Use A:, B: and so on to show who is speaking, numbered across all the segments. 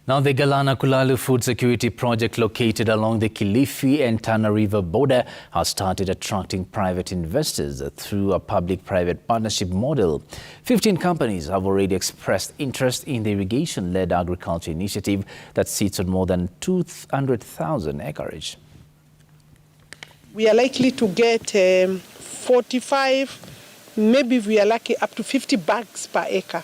A: Now, the Galana Kulalu Food Security project located along the Kilifi and Tana River border has started attracting private investors through a public-private partnership model. 15 companies have already expressed interest in the irrigation-led agriculture initiative that sits on more than 200,000 acreage.
B: We are likely to get 45, maybe if we are lucky, up to 50 bags per acre.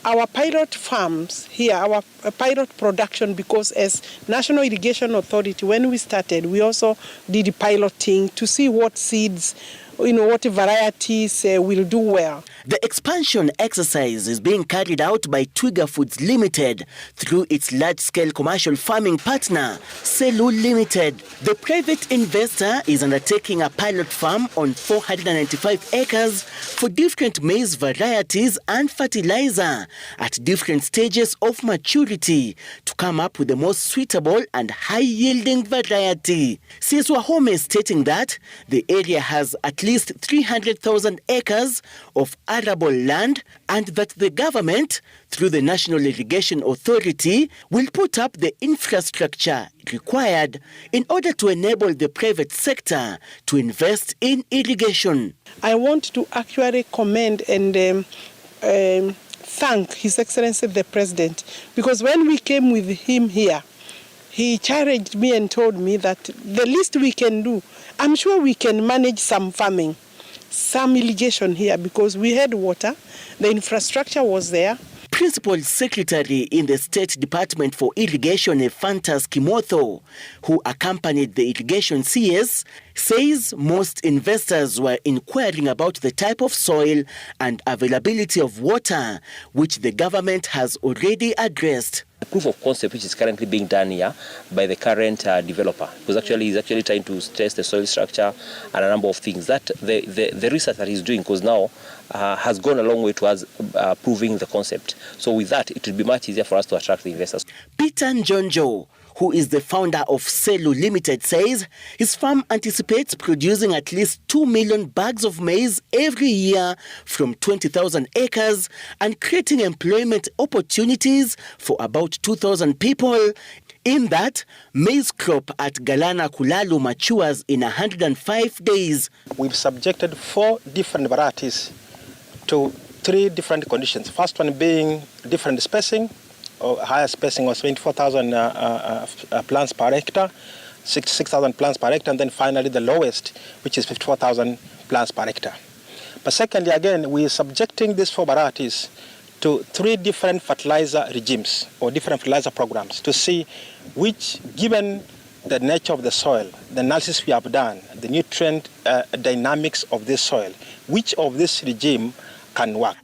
B: Our pilot farms here, our pilot production, because as National Irrigation Authority, when we started, we also did piloting to see what seeds, what varieties will do well.
C: The expansion exercise is being carried out by Twiga Foods Limited through its large-scale commercial farming partner, Celu Limited. The private investor is undertaking a pilot farm on 495 acres for different maize varieties and fertilizer at different stages of maturity to come up with the most suitable and high-yielding variety. Alice Wahome stating that the area has at least 300,000 acres of arable land and that the government, through the National Irrigation Authority, will put up the infrastructure required in order to enable the private sector to invest in irrigation.
B: I want to actually commend and thank His Excellency the President, because when we came with him here, he challenged me and told me that the least we can do, I'm sure we can manage some farming, some irrigation here, because we had water, the infrastructure was there.
C: Principal Secretary in the State Department for Irrigation, Fantas Kimotho, who accompanied the irrigation CS, says most investors were inquiring about the type of soil and availability of water, which the government has already addressed.
D: The proof of concept which is currently being done here by the current developer, because he's actually trying to test the soil structure and a number of things that the research that he's doing, because now has gone a long way towards proving the concept. So with that, it will be much easier for us to attract the investors.
C: Peter Njonjo, who is the founder of Celu Limited, says his farm anticipates producing at least 2 million bags of maize every year from 20,000 acres and creating employment opportunities for about 2,000 people. In that, maize crop at Galana Kulalu matures in 105 days.
E: We've subjected 4 different varieties to 3 different conditions. First one being different spacing, or higher spacing was 24,000 plants per hectare, 66,000 plants per hectare, and then finally the lowest, which is 54,000 plants per hectare. But secondly, again, we are subjecting these 4 varieties to 3 different fertilizer regimes or different fertilizer programs to see which, given the nature of the soil, the analysis we have done, the nutrient dynamics of this soil, which of this regime can work.